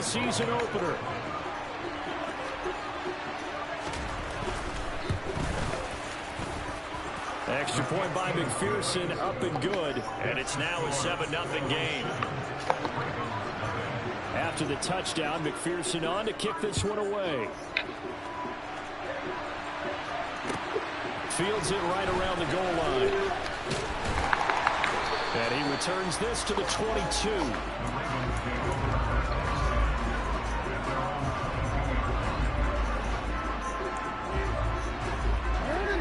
the season opener. Extra point by McPherson, up and good. And it's now a 7-0 game. After the touchdown, McPherson on to kick this one away. Fields it right around the goal line. And he returns this to the 22.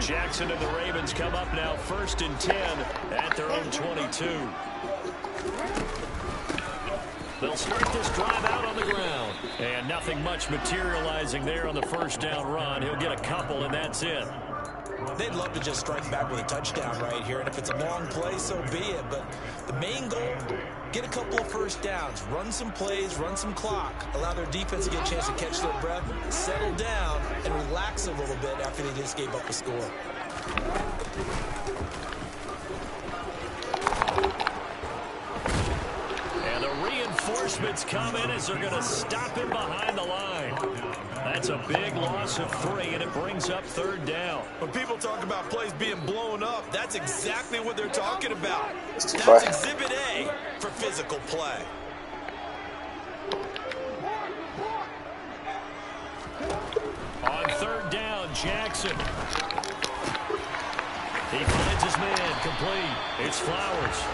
Jackson and the Ravens come up now 1st and 10 at their own 22. They'll start this drive out on the ground. And nothing much materializing there on the first down run. He'll get a couple, and that's it. They'd love to just strike back with a touchdown right here, and if it's a long play, so be it. But the main goal, get a couple of first downs, run some plays, run some clock, allow their defense to get a chance to catch their breath, settle down, and relax a little bit after they just gave up a score. And the reinforcements come in as they're going to stop him behind the line. That's a big loss of 3, and it brings up 3rd down. When people talk about plays being blown up, that's exactly what they're talking about. That's Exhibit A for physical play. On 3rd down, Jackson. He finds his man, complete. It's Flowers.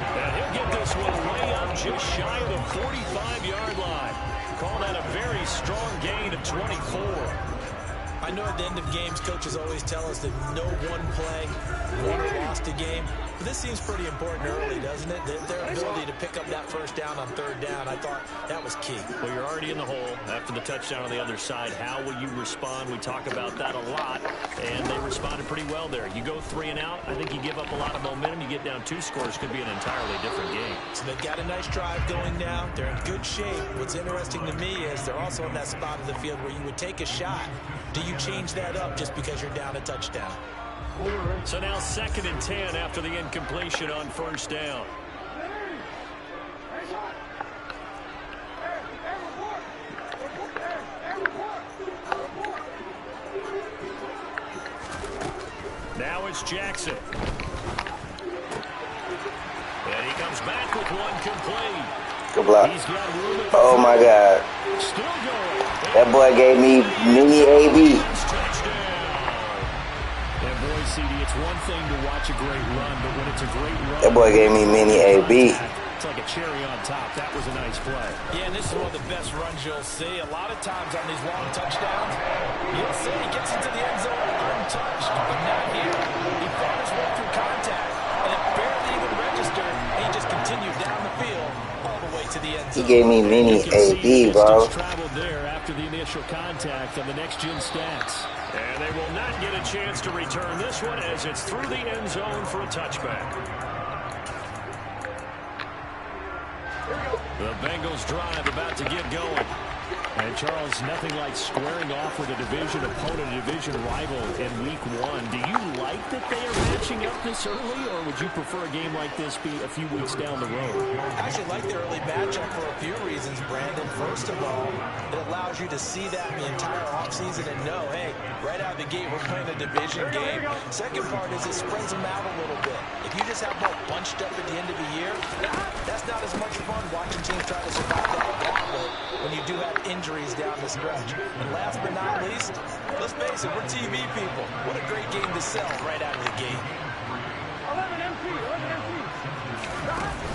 And he'll get this one way up just shy of the 45-yard line. Call that a very strong gain of 24. I know at the end of games, coaches always tell us that no one play won or lost a game. But this seems pretty important early, doesn't it? Their ability to pick up that first down on 3rd down, I thought that was key. Well, you're already in the hole after the touchdown on the other side. How will you respond? We talk about that a lot, and they responded pretty well there. You go 3 and out, I think you give up a lot of momentum. You get down 2 scores, could be an entirely different game. So they've got a nice drive going now. They're in good shape. What's interesting to me is they're also in that spot of the field where you would take a shot. Do you change that up just because you're down a touchdown? So now 2nd and 10 after the incompletion on 1st down. Now it's Jackson. And he comes back with one complete. Good block. Oh, my God. Still going. That boy gave me mini AB. CD, it's one thing to watch a great run, but when it's a great run, that boy gave me mini AB. It's like a cherry on top. That was a nice play. Yeah, and this is one of the best runs you'll see. A lot of times on these long touchdowns, you'll see he gets into the end zone untouched, but not here. He fought his way through contact, and it barely even registered, and he just continued down the field all the way to the end zone. He gave me mini AB, bro. Traveled there after the initial contact on the next-gen stats. And they will not get a chance to return this one as it's through the end zone for a touchback. The Bengals drive about to get going. And, Charles, nothing like squaring off with a division opponent, a division rival in Week 1. Do you like that they are matching up this early, or would you prefer a game like this be a few weeks down the road? I actually like the early matchup for a few reasons, Brandon. First of all, it allows you to see that the entire offseason and know, hey, right out of the gate, we're playing a division game. Second part is it spreads them out a little bit. If you just have them bunched up at the end of the year, that's not as much fun watching teams try to survive that gauntlet when you do have injuries down the stretch. And last but not least, let's face it, we're TV people. What a great game to sell right out of the gate.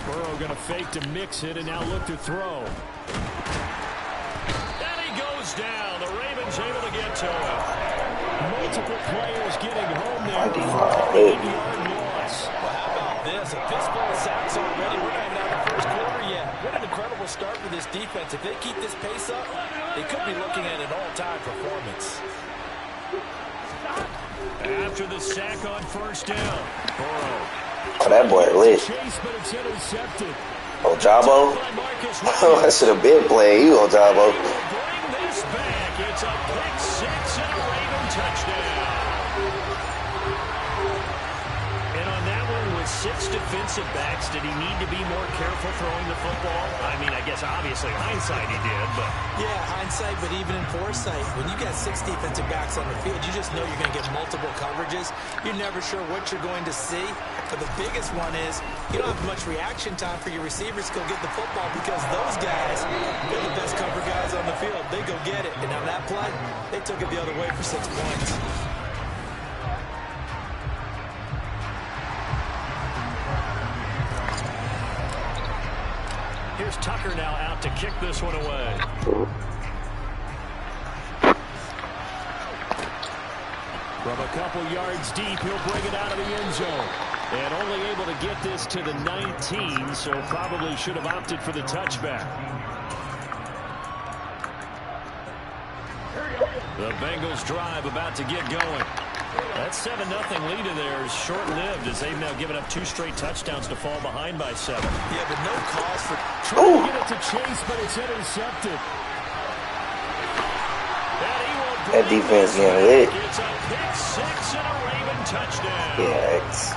Burrow going to fake to mix it and now look to throw. And he goes down. The Ravens able to get to him. Multiple players getting home there before an 8-yard loss. Well, how about this? A fistful of sacks already. We're not even out of the first quarter yet. What an incredible start for this defense. If they keep this pace up, they could be looking at an all-time performance. After the sack on 1st down, Burrow. Oh, that boy lit. Chase, but it's intercepted. Oh, Jabo? Oh, that should have been playing. You, Jabo. Bring this back. It's a pick 6 and a Raven touchdown. And on that one with 6 defensive defensive backs, did he need to be more careful throwing the football? I mean, I guess obviously hindsight he did, but... Yeah, hindsight, but even in foresight, when you got 6 defensive backs on the field, you just know you're going to get multiple coverages. You're never sure what you're going to see. But the biggest one is you don't have much reaction time for your receivers to go get the football because those guys, they're the best cover guys on the field. They go get it. And on that play, they took it the other way for 6 points. Here's Tucker now out to kick this one away. From a couple yards deep, he'll bring it out of the end zone. And only able to get this to the 19, so probably should have opted for the touchback. The Bengals drive about to get going. That 7-0 lead in there is short-lived as they've now given up 2 straight touchdowns to fall behind by 7. Yeah, but no cause for trying to get it to Chase, but it's intercepted. That defense getting lit. It's a pick 6 and a Raven touchdown. Yikes.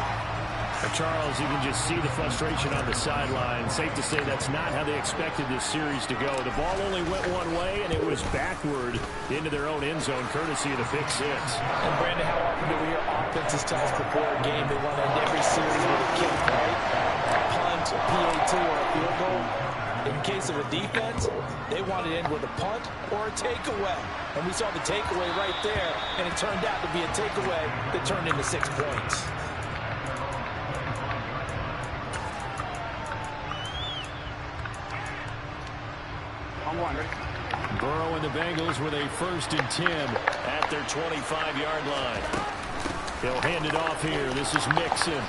Charles, you can just see the frustration on the sideline. Safe to say that's not how they expected this series to go. The ball only went one way, and it was backward into their own end zone, courtesy of the pick 6. And Brandon, how often do we hear offenses tell us before a game they want to end every series with a kick, right? A punt, a PAT, or a field goal. In case of a defense, they want to end with a punt or a takeaway. And we saw the takeaway right there, and it turned out to be a takeaway that turned into 6 points. Burrow and the Bengals with a 1st and 10 at their 25-yard line. He'll hand it off here. This is Mixon.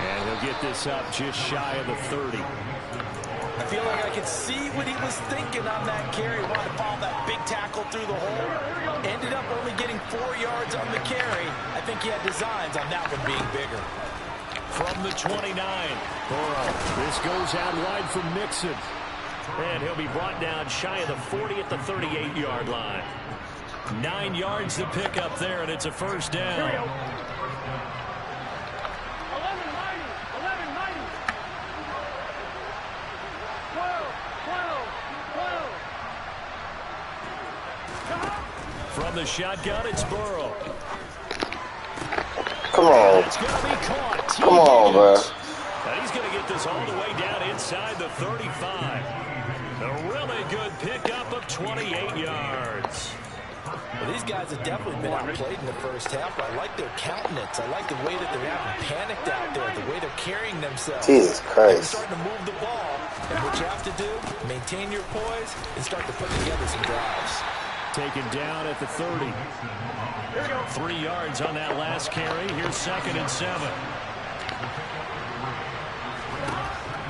And he'll get this up just shy of the 30. I feel like I could see what he was thinking on that carry. Wanted to follow that big tackle through the hole. Ended up only getting 4 yards on the carry. I think he had designs on that one being bigger. From the 29, Burrow. This goes out wide from Mixon. And he'll be brought down shy of the 40 at the 38-yard line. 9 yards to pick up there, and it's a 1st down. 11-90. From the shotgun, it's Burrow. Come on. It's going to be caught. Come on, bro. And he's going to get this all the way down inside the 35. A really good pickup of 28 yards. Well, these guys have definitely been outplayed in the first half. I like their countenance. I like the way that they're having panicked out there, the way they're carrying themselves. Jesus Christ. They're starting to move the ball. And what you have to do, maintain your poise and start to put together some drives. Taken down at the 30. 3 yards on that last carry. Here's 2nd and 7.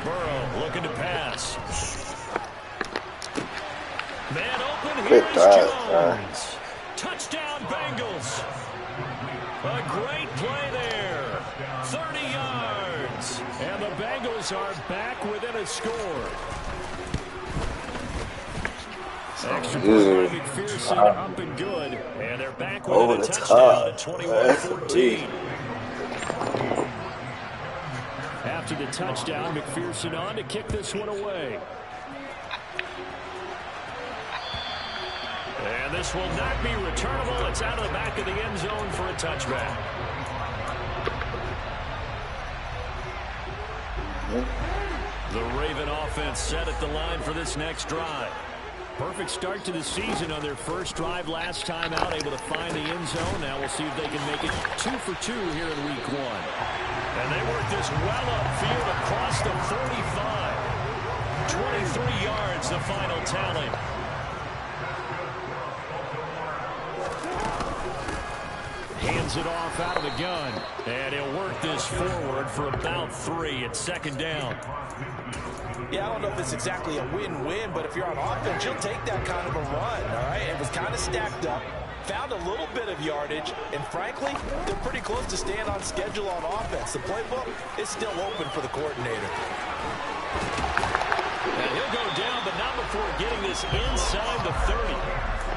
Burrow looking to pass. Man open, here is Jones. Touchdown, Bengals. A great play there. 30 yards. And the Bengals are back within a score. Extra point by McPherson up and good. And they're back within a touchdown at 21-14. After the touchdown, McPherson on to kick this one away. And this will not be returnable. It's out of the back of the end zone for a touchback. The Raven offense set at the line for this next drive. Perfect start to the season on their first drive last time out, able to find the end zone. Now we'll see if they can make it 2 for 2 here in week 1. And they work this well upfield across the 35. 23 yards, the final tally. Hands it off out of the gun. And he'll work this forward for about 3. It's 2nd down. Yeah, I don't know if it's exactly a win-win, but if you're on offense, you'll take that kind of a run, all right? It was kind of stacked up, found a little bit of yardage, and frankly, they're pretty close to staying on schedule on offense. The playbook is still open for the coordinator. And he'll go down, but not before getting this inside the 30.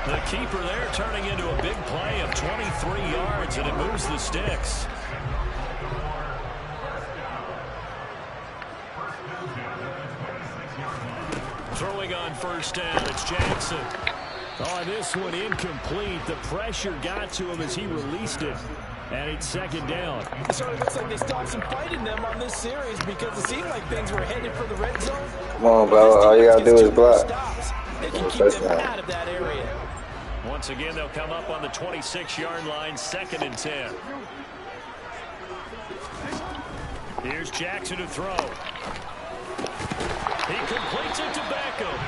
The keeper there turning into a big play of 23 yards, and it moves the sticks. throwing on first down. It's Jackson. Oh, this one incomplete. The pressure got to him as he released it. And it's second down. So it looks like they stopped some fight in them on this series because it seemed like things were headed for the red zone. Come on, bro. All you gotta do is block. They can keep them out of that area. Once again, they'll come up on the 26-yard line, 2nd and 10. Here's Jackson to throw. He completes it to Beckham.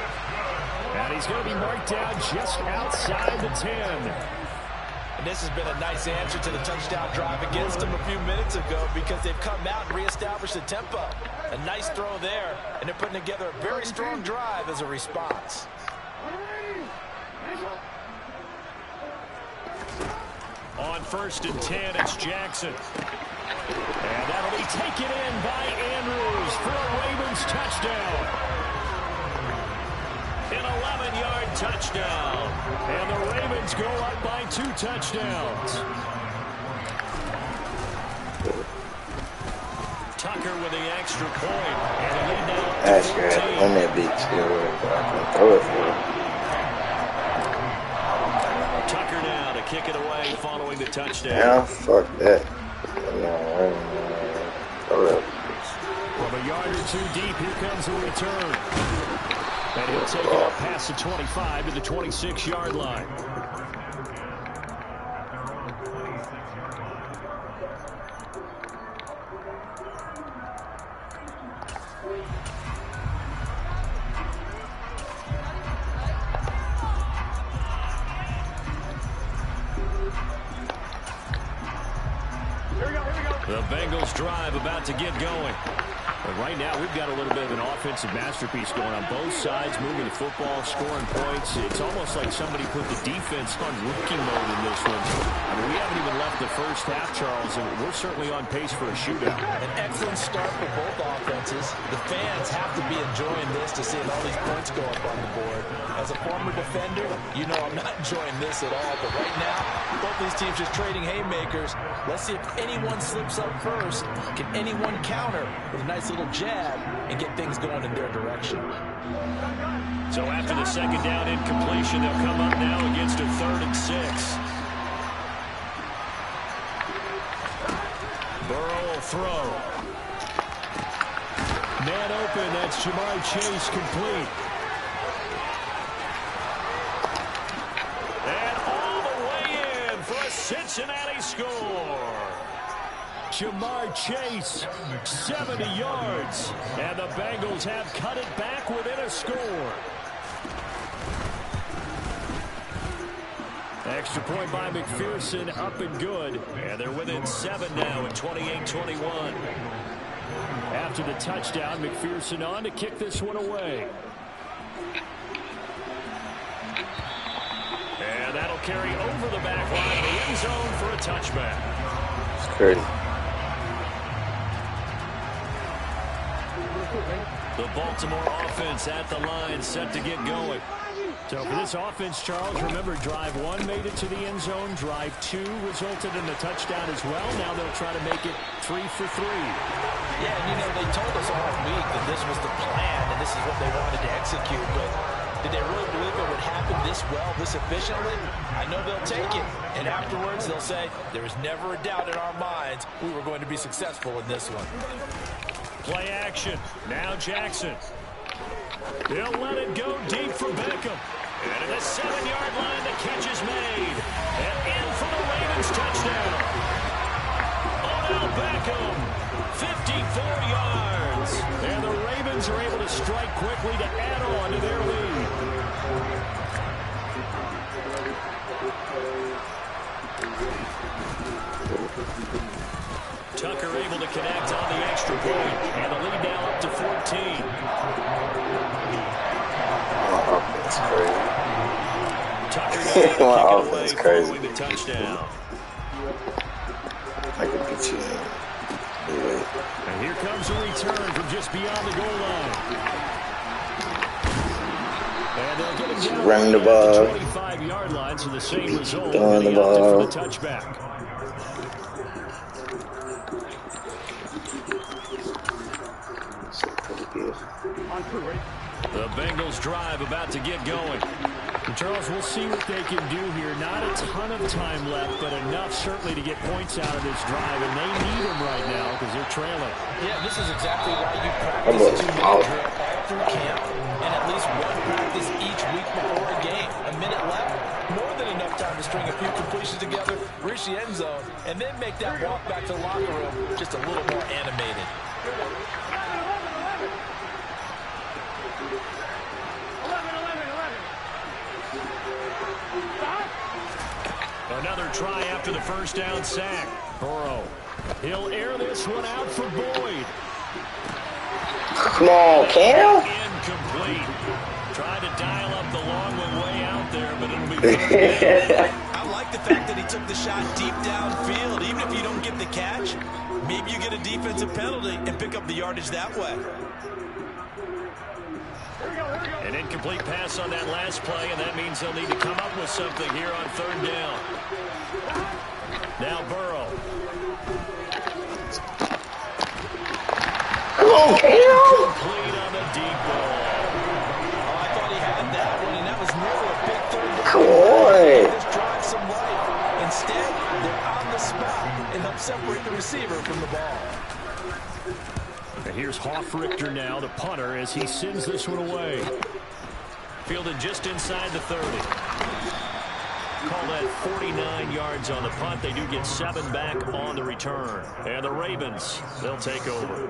And he's going to be marked down just outside the 10. And this has been a nice answer to the touchdown drive against them a few minutes ago because they've come out and reestablished the tempo. A nice throw there, and they're putting together a very strong drive as a response. On 1st and 10, it's Jackson. And that'll be taken in by Andrews for a Ravens touchdown. An 11-yard touchdown. And the Ravens go up by 2 touchdowns. Tucker with the extra point. And a lead now. That's good. On that beat still work, but I can throw it for him. Tucker now to kick it away following the touchdown. Yeah, fuck that. From a yard or 2 deep, here comes a return. And he'll take it up past the 25 to the 26-yard line. The Bengals drive about to get going. But right now, we've got a little bit of an offensive masterpiece going on both sides, moving the football, scoring points. It's almost like somebody put the defense on rookie mode in this one. I mean, we haven't even left the first half, Charles, and we're certainly on pace for a shootout. An excellent start for both offenses. The fans have to be enjoying this to see all these points go up on the board. As a former defender, you know I'm not enjoying this at all. But right now, both these teams just trading haymakers. Let's see if anyone slips up first. Can anyone counter with a nice little jab and get things going in their direction? So after the second down incompletion, they'll come up now against a 3rd and 6. Burrow will throw. Man open, that's Lamar Chase complete. And all the way in for a Cincinnati score. Jamar Chase, 70 yards. And the Bengals have cut it back within a score. Extra point by McPherson, up and good. And they're within 7 now at 28-21. After the touchdown, McPherson on to kick this one away. And that'll carry over the back line of the end zone for a touchback. It's crazy. The Baltimore offense at the line, set to get going. So for this offense, Charles, remember, drive 1 made it to the end zone. Drive 2 resulted in a touchdown as well. Now they'll try to make it 3 for 3. Yeah, and you know, they told us all week that this was the plan and this is what they wanted to execute. But did they really believe it would happen this well, this efficiently? I know they'll take it. And afterwards, they'll say, there was never a doubt in our minds we were going to be successful in this one. Play action. Now Jackson. He'll let it go deep for Beckham. And at the 7-yard line, the catch is made. And in for the Ravens touchdown. Odell Beckham, 54 yards. And the Ravens are able to strike quickly to add on to their lead. Tucker able to connect on the extra point. And the lead now up to 14. That's crazy. Tucker My kick offense it away crazy. following the touchdown. I can beat you in. And here comes a return from just beyond the goal line. And they'll get him down Running the at ball. the 25-yard line, so the same result. Throwing the Getting out there ball. for the touchback. Pretty good. On 2, ready? The Bengals drive about to get going. And Charles, we'll see what they can do here. Not a ton of time left, but enough certainly to get points out of this drive. And they need them right now because they're trailing. Yeah, this is exactly why you practice a 2-minute drill all through camp and at least one practice each week before a game. A minute left, more than enough time to string a few completions together, reach the end zone, and then make that walk back to the locker room just a little more animated. Another try after the first down sack. Burrow. He'll air this one out for Boyd. Come on, Cam. Incomplete. Tried to dial up the long one way out there, but it'll be third. I like the fact that he took the shot deep downfield. Even if you don't get the catch, maybe you get a defensive penalty and pick up the yardage that way. An incomplete pass on that last play, and that means they'll need to come up with something here on third down. Now Burrow. Come on, Cam. Complete on the deep ball. Oh, I thought he had that one, and that was nearly a big third down. Come on. Just drive some life. Instead, they're on the spot and help separate the receiver from the ball. And here's Hofrichter now, the punter, as he sends this one away. Fielded just inside the 30. Call that 49 yards on the punt. They do get 7 back on the return. And the Ravens, they'll take over.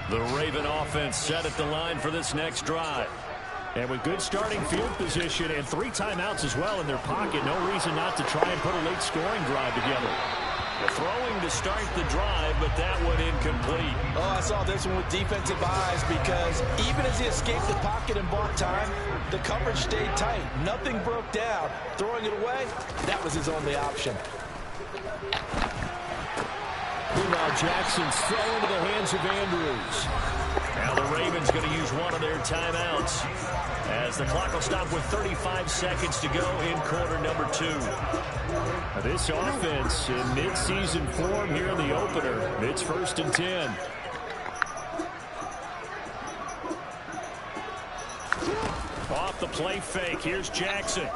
The Raven offense set at the line for this next drive. And with good starting field position and 3 timeouts as well in their pocket, no reason not to try and put a late scoring drive together. The throwing to start the drive, but that one incomplete. Oh, I saw this one with defensive eyes because even as he escaped the pocket and bought time, the coverage stayed tight. Nothing broke down. Throwing it away, that was his only option. Meanwhile, Jackson's throw into the hands of Andrews. Now the Ravens going to use one of their timeouts as the clock will stop with 35 seconds to go in quarter number 2. Now this offense in mid-season form here in the opener. It's 1st and 10. Off the play fake. Here's Jackson.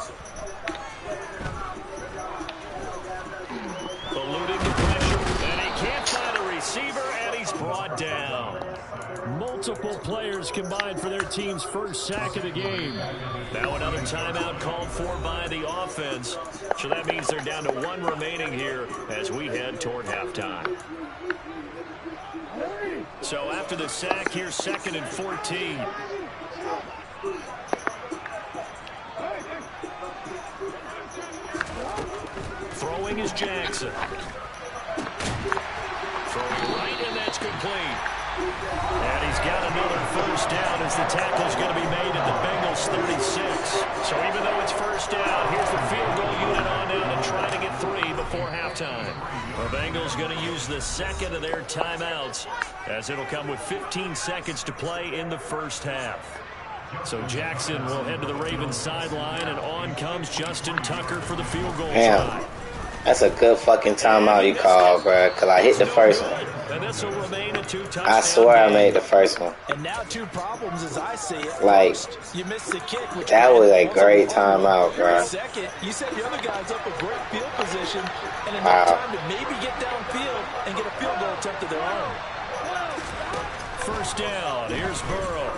Eluding the pressure. And he can't find a receiver, and he's brought down. Multiple players combined for their team's first sack of the game. Now another timeout called for by the offense. So that means they're down to 1 remaining here as we head toward halftime. So after the sack, here's 2nd and 14. Throwing is Jackson. Throwing right, and that's complete. And he's got another first down as the tackle's going to be made at the Bengals 36. So even though it's first down, here's the field goal unit on down and try to get 3 before halftime. The Bengals going to use the 2nd of their timeouts as it'll come with 15 seconds to play in the first half. So Jackson will head to the Ravens sideline, and on comes Justin Tucker for the field goal try. That's a good fucking timeout you called, bro, because I hit the first one. And this will remain a 2-touchdown I swear I made the first one. And now 2 problems as I see it. Like, first, you missed the kick, which that was a great timeout, bro. Second, you set the other guys up with great field position and enough time to maybe get downfield and get a field goal attempt of their own. First down. Here's Burrow.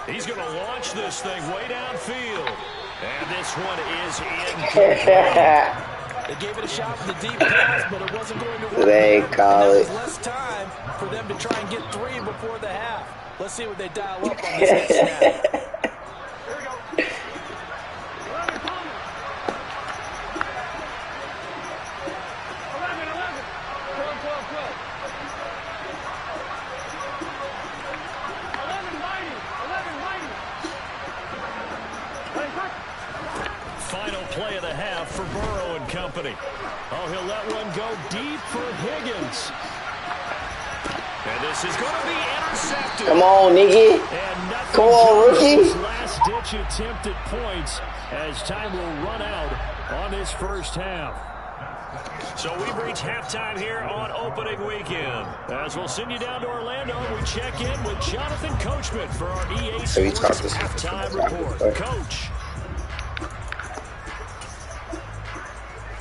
He's going to launch this thing way downfield. And this one is in. They gave it a shot for the deep pass, but it wasn't going to work. They call it. There was less time for them to try and get 3 before the half. Let's see what they dial up on this next snap. Here we go. Final play of the half for Burrow and company. Oh, he'll let one go deep for Higgins. And this is going to be intercepted. Come on, nigga. Come on, rookie. Last-ditch attempt at points as time will run out on this first half. So we've reached halftime here on opening weekend. As we'll send you down to Orlando, we check in with Jonathan Coachman for our EA Sports halftime report. Coach.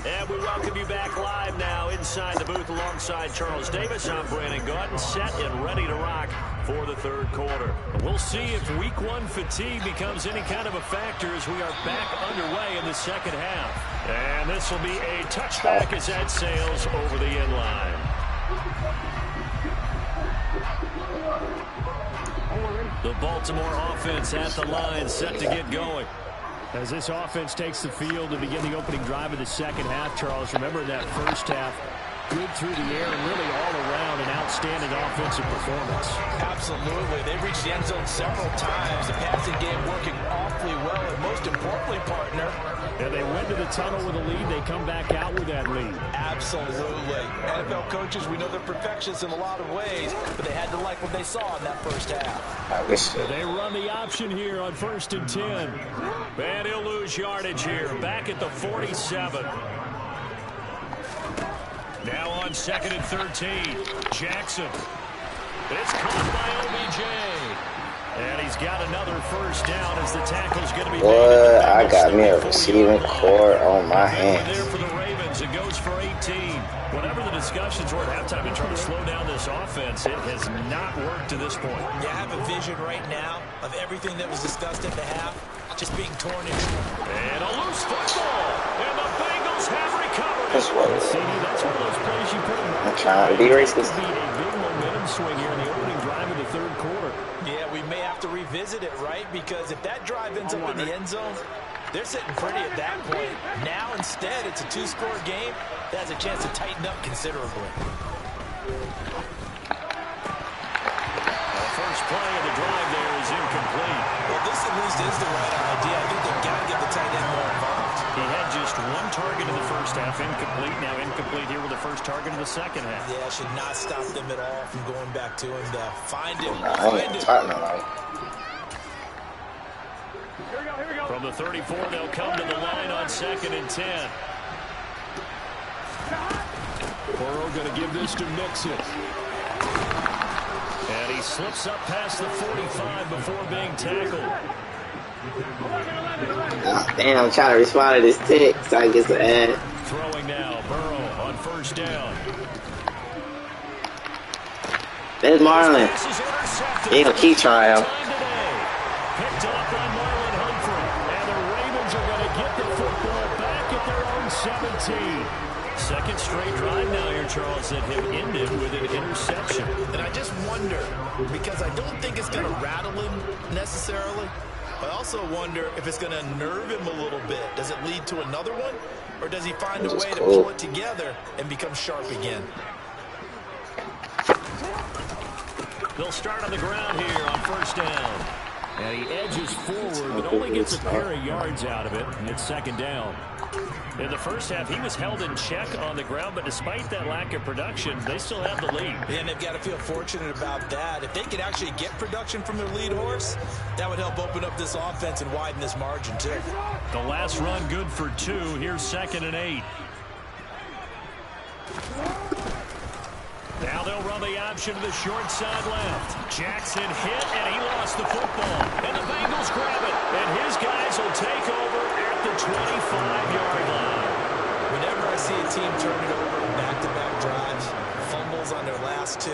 And we welcome you back live now inside the booth alongside Charles Davis. I'm Brandon Gaudin, set and ready to rock for the third quarter. We'll see if week one fatigue becomes any kind of a factor as we are back underway in the second half. And this will be a touchback as that sails over the end line. The Baltimore offense at the line, set to get going. As this offense takes the field to begin the opening drive of the second half, Charles, remember in that first half, good through the air and really all around an outstanding offensive performance. Absolutely. They've reached the end zone several times. The passing game working awfully well, and most importantly, partner. And they went to the tunnel with a lead. They come back out with that lead. Absolutely. NFL coaches, we know they're perfectionists in a lot of ways, but they had to like what they saw in that first half. They run the option here on 1st and 10. And he'll lose yardage here. Back at the 47. Now on 2nd and 13. Jackson. It's caught by OBJ. And he's got another first down as the tackle's going to be made. What? I got me a receiving core on my hands. There for the Ravens. It goes for 18. Whatever the discussions were at halftime in trying to slow down this offense, it has not worked to this point. Yeah, I have a vision right now of everything that was discussed at the half just being torn in. And a loose football. And the Bengals have recovered. That's one of those plays you put in. I'm trying to be racist. Be a big momentum swing here in the opening drive of the third quarter. Yeah, we may have to revisit it, right? Because if that drive ends up in the end zone, they're sitting pretty at that point. Now, instead, it's a two-score game that has a chance to tighten up considerably. The first play of the drive there is incomplete. Well, this at least is the right idea. I think they've got to get the tight end more involved. He had just one target in the first half, incomplete. Now incomplete here with the first target in the second half. Yeah, should not stop them at all from going back to him to find him. Find him. From the 34, they'll come to the line on 2nd and 10. Burrow going to give this to Mixon. And he slips up past the 45 before being tackled. Oh, damn, I'm trying to respond to this tick so I get some ad. Throwing now, Burrow on 1st down. There's Marlon. He ain't gonna keep trying. Picked up by Marlon Humphrey. And the Ravens are going to get the football back at their own 17. Second straight drive now here, Charles, that have ended with an interception. And I just wonder, because I don't think it's going to rattle him necessarily, I also wonder if it's going to nerve him a little bit. Does it lead to another one? Or does he find a way to pull it together and become sharp again? They'll start on the ground here on 1st down. And he edges forward, but only gets a pair of yards out of it. And it's 2nd down. In the first half, he was held in check on the ground, but despite that lack of production, they still have the lead. And they've got to feel fortunate about that. If they could actually get production from their lead horse, that would help open up this offense and widen this margin, too. The last run good for 2. Here's 2nd and 8. Now they'll run the option to the short side left. Jackson hit, and he lost the football. And the Bengals grab it. And his guys will take over at the 25-yard line. Whenever I see a team turn it over in back-to-back drives, fumbles on their last 2,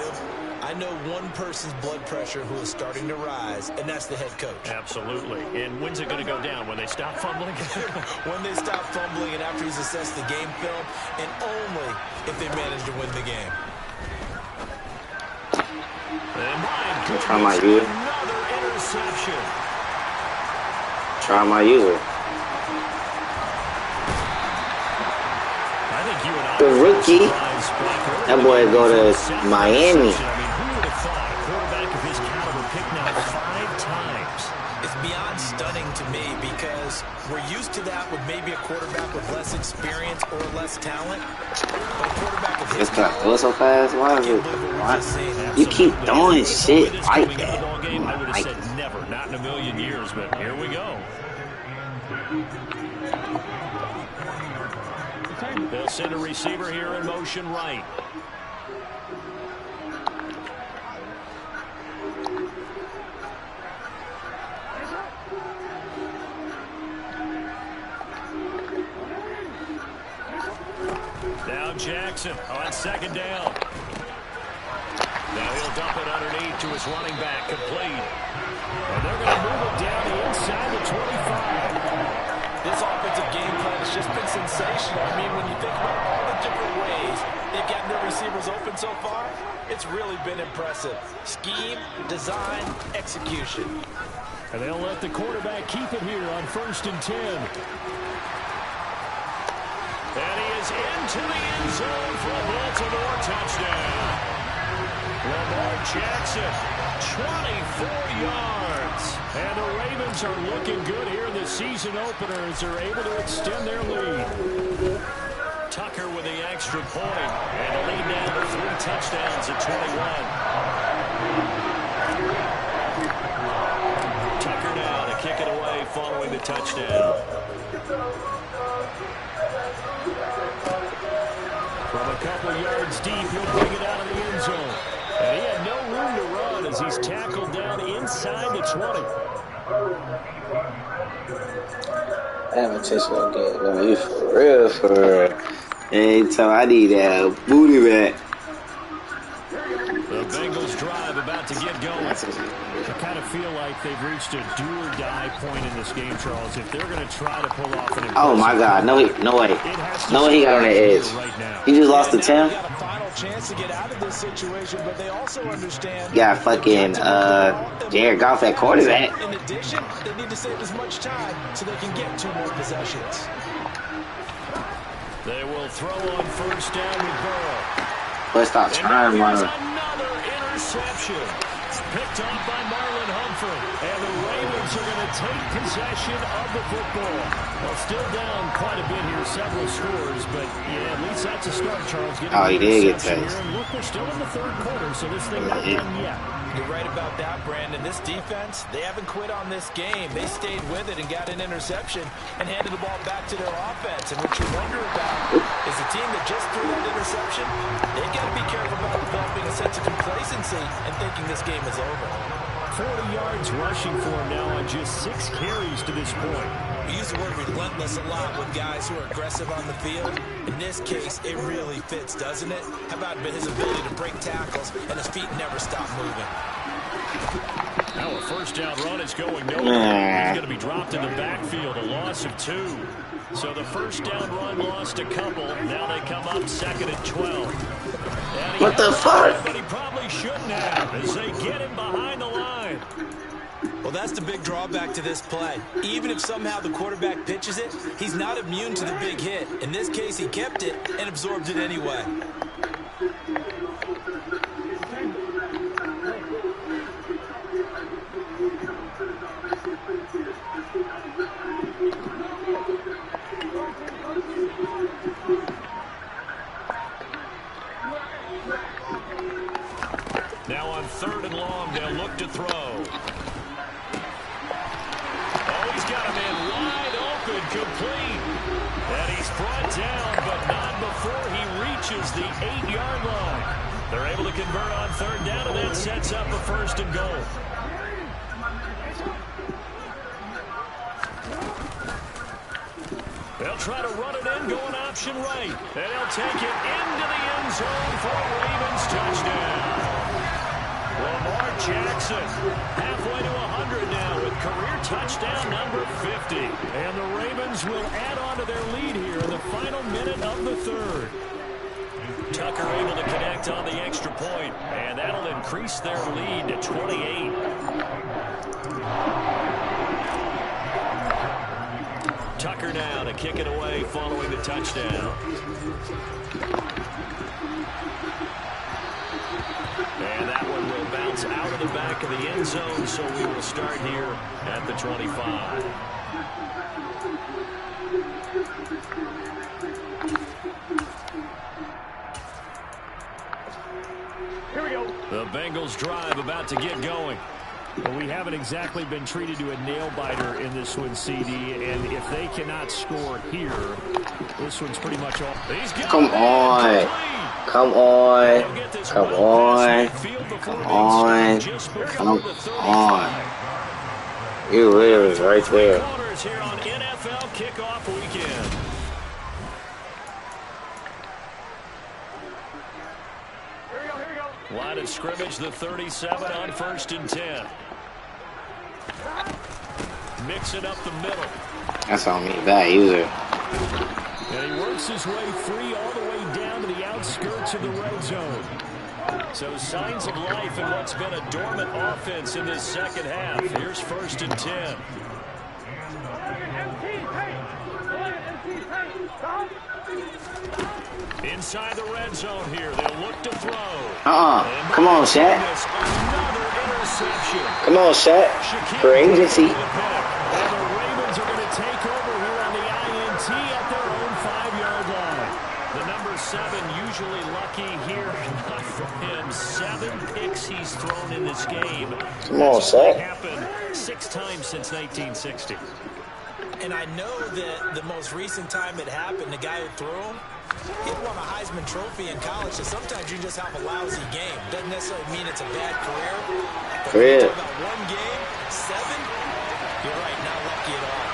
I know one person's blood pressure who is starting to rise, and that's the head coach. Absolutely. And when's it going to go down? When they stop fumbling? When they stop fumbling and after he's assessed the game film, and only if they manage to win the game. I'm trying my user. Another interception. Try my user. I think you and I The rookie. That boy go to Miami. I mean, who would have thought a quarterback of his caliber picked now 5 times? It's beyond stunning to me because We're used to that with maybe a quarterback with less experience or less talent. But a quarterback of his It's going so fast. Why is it? Why? You keep throwing shit like that. I would have said never, not in a million years, but here we go. They'll send a receiver here in motion right. Now Jackson on second down. Now he'll dump it underneath to his running back, complete. And they're going to move it down inside the 25. This offensive game plan has just been sensational. I mean, when you think about all the different ways they've gotten their receivers open so far, it's really been impressive. Scheme, design, execution. And they'll let the quarterback keep it here on 1st and 10. And he is into the end zone for a Baltimore touchdown. Lamar Jackson, 24 yards. And the Ravens are looking good here in the season opener as they're able to extend their lead. Tucker with the extra point. And a lead now to 3 touchdowns at 21. Tucker now to kick it away following the touchdown. From a couple yards deep, he'll bring it out of the end zone. And he had no room to run as he's tackled down inside the 20. I haven't touched no game. No, you for real, for real. Anytime I need that booty back. The Bengals drive about to get going. I kind of feel like they've reached a do-or-die point in this game, Charles. If they're going to try to pull off an oh my God, no way. No way he got on the edge. He just lost to Tim. Got a final chance to get out of this situation, but they also understand. Yeah, fucking Jared Goff at quarterback. In addition, they need to save as much time so they can get 2 more possessions. They will throw on 1st down with Burrow. Let's stop trying, man. Another interception. Picked off by Marlon Humphrey. And the Ravens are going to take possession of the football. Well, still down quite a bit here, several scores, but yeah, at least that's a start, Charles. Oh, he did get touched. And look, we're still in the 3rd quarter, so this thing not done yet. You're right about that, Brandon. This defense, they haven't quit on this game. They stayed with it and got an interception and handed the ball back to their offense. And what you wonder about is the team that just threw that interception, they've got to be careful about developing a sense of complacency and thinking this game is over. 40 yards rushing for him now on just 6 carries to this point. We use the word relentless a lot with guys who are aggressive on the field. In this case, it really fits, doesn't it? How about his ability to break tackles and his feet never stop moving? Now a 1st down run is going nowhere. He's going to be dropped in the backfield, a loss of 2. So the 1st down run lost a couple. Now they come up 2nd and 12. What the fuck? But he probably shouldn't have as they get him behind the line. Well, that's the big drawback to this play. Even if somehow the quarterback pitches it, he's not immune to the big hit. In this case, he kept it and absorbed it anyway. Now on 3rd and long, they'll look to throw. Oh, he's got a man wide open, complete. And he's brought down, but not before he reaches the 8-yard line. They're able to convert on 3rd down, and that sets up a 1st and goal. They'll try to run it in, going option right. And they'll take it into the end zone for a Ravens touchdown. Lamar Jackson, halfway to 100 now with career touchdown number 50. And the Ravens will add on to their lead here in the final minute of the 3rd. Tucker able to connect on the extra point, and that'll increase their lead to 28. Tucker now to kick it away following the touchdown. And that one will bounce out of the back of the end zone, so we will start here at the 25. Here we go. The Bengals drive about to get going. Well, we haven't exactly been treated to a nail-biter in this one, CD, and if they cannot score here, this one's pretty much all. Come on. Come on. Come on. Come on. Come on. You live right there. Here on NFL kickoff weekend. Line of scrimmage, the 37 on 1st and 10. Mixing up the middle. That's on me, bad user. And he works his way free all the way down to the outskirts of the red zone. So signs of life in what's been a dormant offense in this second half. Here's 1st and 10. Inside the red zone here. They'll look to throw. Come on, Skrtttt. Come on, Skrtttt. For agency. And the Ravens are going to take over here on the INT at their own 5-yard line. The number 7 usually lucky here. Not for him. 7 picks he's thrown in this game. Come on, Skrtttt. Happened 6 times since 1960. And I know that the most recent time it happened, the guy who threw him, he won a Heisman Trophy in college, so sometimes you just have a lousy game. Doesn't necessarily mean it's a bad career. But when you talk about one game, 7, you're right, not lucky at all.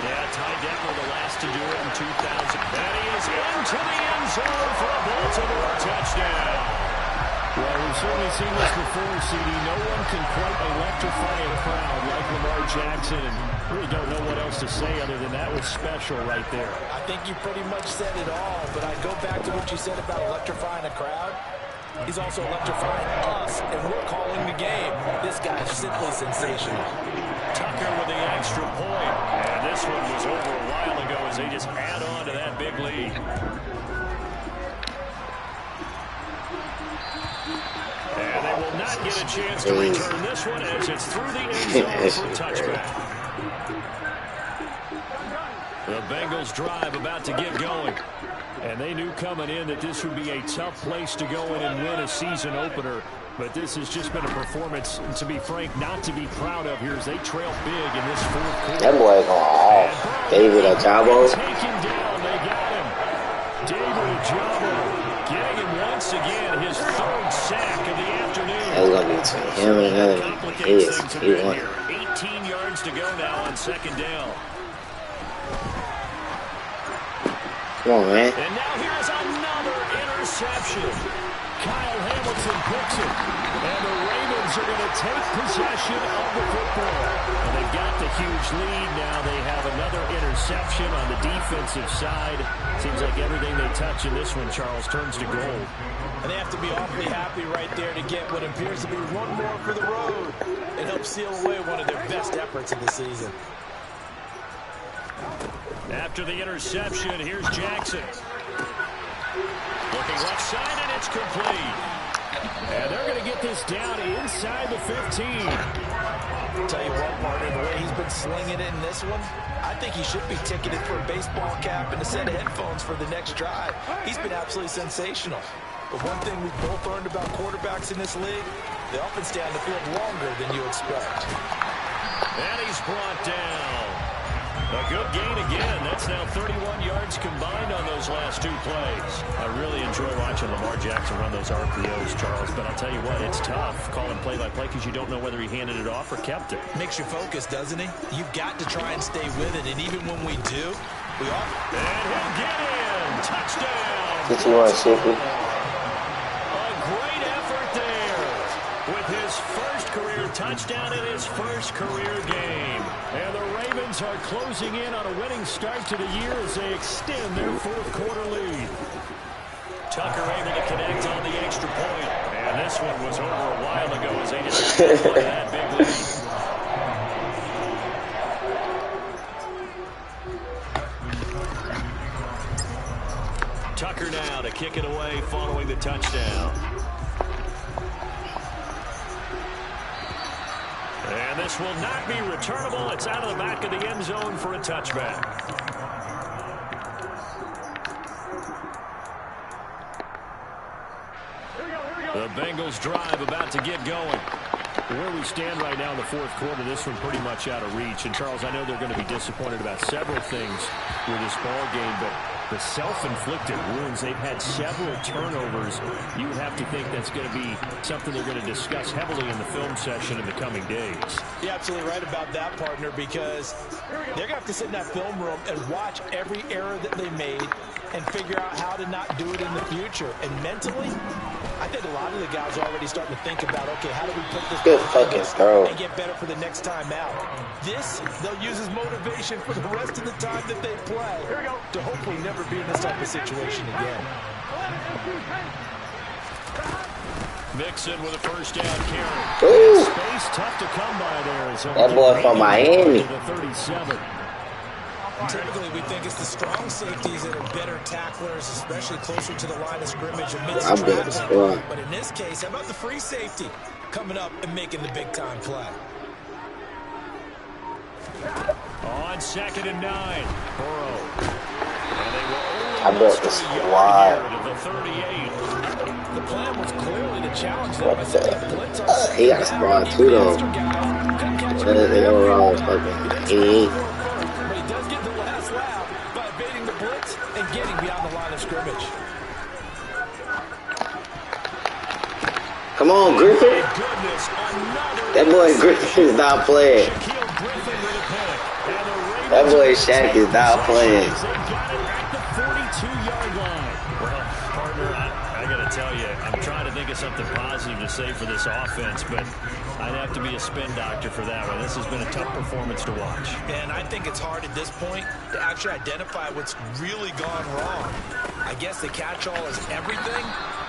Yeah, Ty Detmer the last to do it in 2000. And he is into the end zone for a Baltimore touchdown. Well, we've certainly seen this before, CD. No one can quite electrify a crowd like Lamar Jackson, and really don't know what else to say other than that was special right there. I think you pretty much said it all, but I go back to what you said about electrifying a crowd. He's also electrifying us, and we're calling the game. This guy's simply sensational. Tucker with the extra point, and this one was over a while ago as they just add on to that big lead. And they will not get a chance to return this one as it's through the end zone for a touchback. The Bengals drive about to get going. And they knew coming in that this would be a tough place to go in and win a season opener. But this has just been a performance, to be frank, not to be proud of here as they trail big in this 4th quarter. That boy going off. David Ajabo. Taken down, they got him. David Ajabo getting him once again, his 3rd sack of the afternoon. That was going to be between him and another one. He won. 18 yards to go now on 2nd down. Come on, man. And now here's another interception. Kyle Hamilton picks it. And the Ravens are going to take possession of the football. And they've got the huge lead. Now they have another interception on the defensive side. Seems like everything they touch in this one, Charles, turns to gold. And they have to be awfully happy right there to get what appears to be one more for the road. It helps seal away one of their best efforts of the season. After the interception, here's Jackson. Looking left side, and it's complete. And they're going to get this down inside the 15. I'll tell you what, partner, the way he's been slinging it in this one, I think he should be ticketed for a baseball cap and a set of headphones for the next drive. He's been absolutely sensational. But one thing we've both learned about quarterbacks in this league, they often stay on the field longer than you expect. And he's brought down. A good gain again. That's now 31 yards combined on those last 2 plays. I really enjoy watching Lamar Jackson run those RPOs, Charles, but I'll tell you what, it's tough calling play-by-play because you don't know whether he handed it off or kept it. Makes you focus, doesn't he? You've got to try and stay with it, and even when we do, we all... And he'll get in! Touchdown! Get you on, Shippy. A great effort there with his first career touchdown in his first career game. And the Ravens are closing in on a winning start to the year as they extend their 4th quarter lead. Tucker able to connect on the extra point. And this one was over a while ago as they just got that big lead. Tucker now to kick it away following the touchdown. And this will not be returnable. It's out of the back of the end zone for a touchback. The Bengals drive about to get going. Where we stand right now in the fourth quarter, this one pretty much out of reach. And, Charles, I know they're going to be disappointed about several things with this ball game, but the self-inflicted wounds, they've had several turnovers. You would have to think that's going to be something they're going to discuss heavily in the film session in the coming days. You're absolutely right about that, partner, because they're going to have to sit in that film room and watch every error that they made and figure out how to not do it in the future. And mentally, I think a lot of the guys are already starting to think about, okay, how do we put this good fucking throw and get better for the next time out? This, they'll use as motivation for the rest of the time that they play to hopefully never be in this type of situation again. Mixon with a first down carry. Space tough to come by there. That boy from Miami. The 37. Typically, we think it's the strong safeties that are better tacklers, especially closer to the line of scrimmage amidst traffic. But in this case, how about the free safety coming up and making the big-time play? On 2nd and 9, Burrow. And they will I bet the squad. The 38. The plan was clearly to challenge them. He got a squad too, though. They were all fucking. But he does get the last laugh by evading the blitz and getting beyond the line of scrimmage. Come on, Griffin. That boy Griffin is not playing. That boy Shaq is not playing. Tell you, I'm trying to think of something positive to say for this offense, but I'd have to be a spin doctor for that one. This has been a tough performance to watch. And I think it's hard at this point to actually identify what's really gone wrong. I guess the catch-all is everything.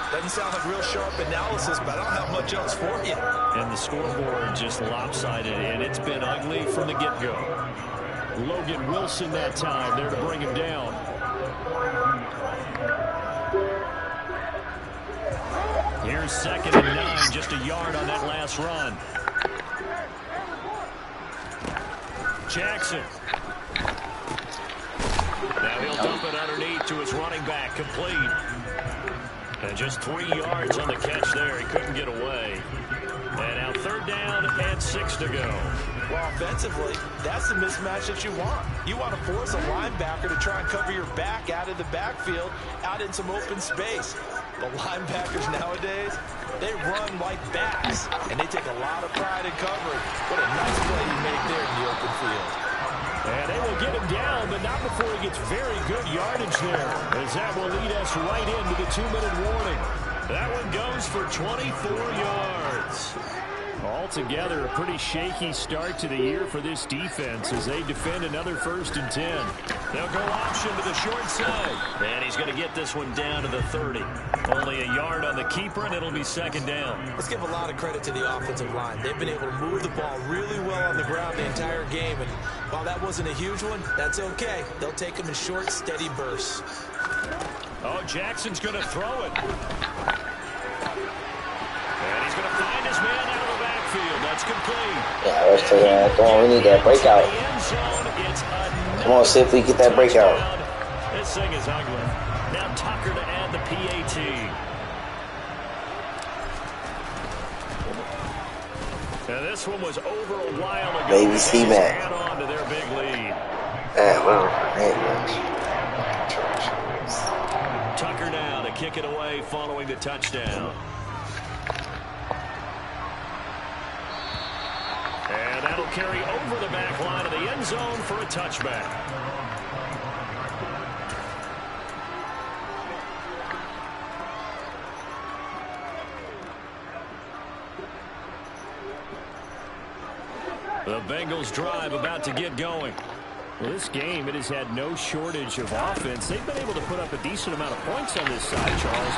Doesn't sound like real sharp analysis, but I don't have much else for you. And the scoreboard just lopsided, and it's been ugly from the get-go. Logan Wilson that time there to bring him down. Here's 2nd and 9, just a yard on that last run. Jackson. Now he'll dump it underneath to his running back, complete. And just 3 yards on the catch there. He couldn't get away. And now 3rd down and 6 to go. Well, offensively, that's the mismatch that you want. You want to force a linebacker to try and cover your back out of the backfield, out in some open space. The linebackers nowadays, they run like backs, and they take a lot of pride in covering. What a nice play he made there in the open field. And they will get him down, but not before he gets very good yardage there, as that will lead us right into the 2-minute warning. That one goes for 24 yards. Altogether, a pretty shaky start to the year for this defense as they defend another 1st and 10. They'll go option to the short side. And he's going to get this one down to the 30. Only a yard on the keeper, and it'll be 2nd down. Let's give a lot of credit to the offensive line. They've been able to move the ball really well on the ground the entire game. And while that wasn't a huge one, that's okay. They'll take them in short, steady bursts. Oh, Jackson's going to throw it. And he's going to find his man out of the backfield. That's complete. Yeah, let's take that. Come on, we need that breakout. Come on, see if we get that breakout. This thing is ugly. Now Tucker to add the PAT. Now this one was over a while ago. Baby C-Mac. Add on to their big lead. Tucker now to kick it away following the touchdown. And that'll carry over the back line of the end zone for a touchback. The Bengals drive about to get going. Well, this game, it has had no shortage of offense. They've been able to put up a decent amount of points on this side, Charles.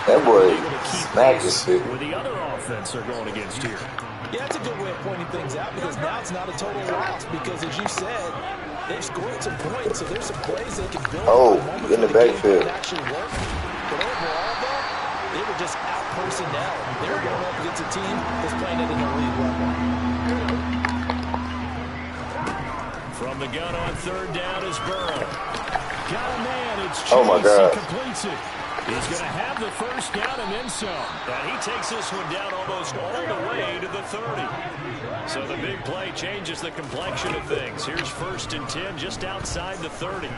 That boy smacked his shit. With the other offense they're going against here. Yeah, that's a good way of pointing things out because now it's not a total loss because, as you said, they've scored some points, so there's some plays they can build. Oh, in the backfield. Actually work. But overall, though, they were just out personnel. They were going up against a team that's playing at an elite level. From the gun on 3rd down is Burrow. Got a man. It's Chase. Oh, my God. He completes it. He's going to have the first down and then some. And he takes this one down almost all the way to the 30. So the big play changes the complexion of things. Here's 1st and 10 just outside the 30.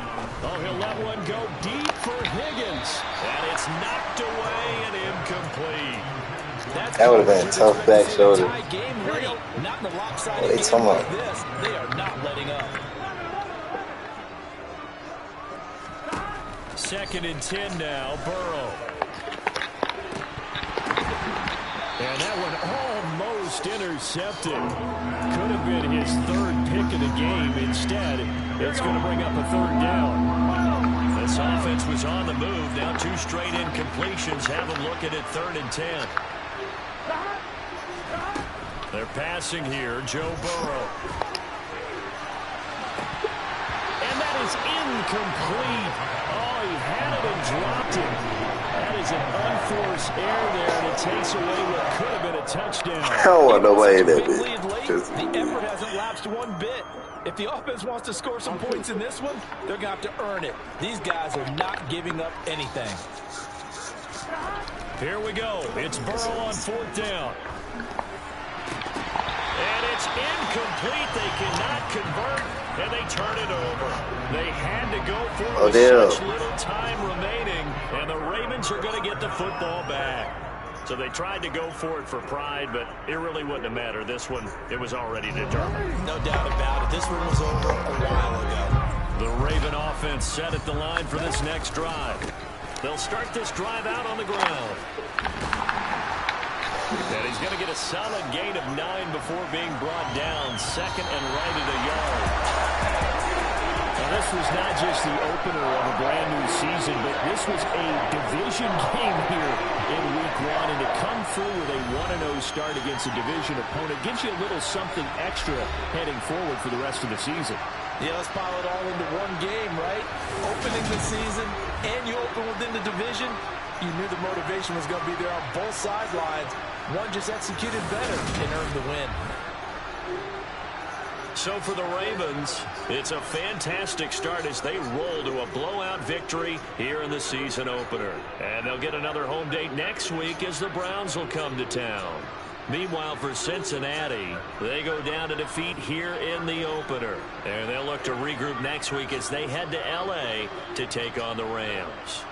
Oh, he'll let one go deep for Higgins. And it's knocked away and incomplete. That would have been a tough back shoulder. Not in the lopsided What are they talking about? like this. They are not letting up. 2nd and 10 now, Burrow. And that one almost intercepted. Could have been his 3rd pick of the game. Instead, it's going to bring up a 3rd down. This offense was on the move. Now 2 straight incompletions have them looking at 3rd and 10. They're passing here, Joe Burrow. And that is incomplete. Oh, he had it and dropped it. That is an unforced error there, and it takes away what could have been a touchdown. I don't want nobody in that The effort hasn't lapsed one bit. If the offense wants to score some points in this one, they're going to have to earn it. These guys are not giving up anything. Here we go. It's Burrow on 4th down. And it's incomplete. They cannot convert, and they turn it over. They had to go for it with such little time remaining, and the Ravens are going to get the football back. So they tried to go for it for pride, but it really wouldn't have mattered. This one, it was already determined. No doubt about it. This one was over a while ago. The Raven offense set at the line for this next drive. They'll start this drive out on the ground. And he's going to get a solid gain of 9 before being brought down. 2nd and right at a yard. Now, this was not just the opener of a brand-new season, but this was a division game here in Week 1. And to come through with a 1-0 start against a division opponent gives you a little something extra heading forward for the rest of the season. Yeah, let's pile it all into one game, right? Opening the season, and you open within the division. You knew the motivation was going to be there on both sidelines. One just executed better and earned the win. So for the Ravens, it's a fantastic start as they roll to a blowout victory here in the season opener. And they'll get another home date next week as the Browns will come to town. Meanwhile, for Cincinnati, they go down to defeat here in the opener. And they'll look to regroup next week as they head to L.A. to take on the Rams.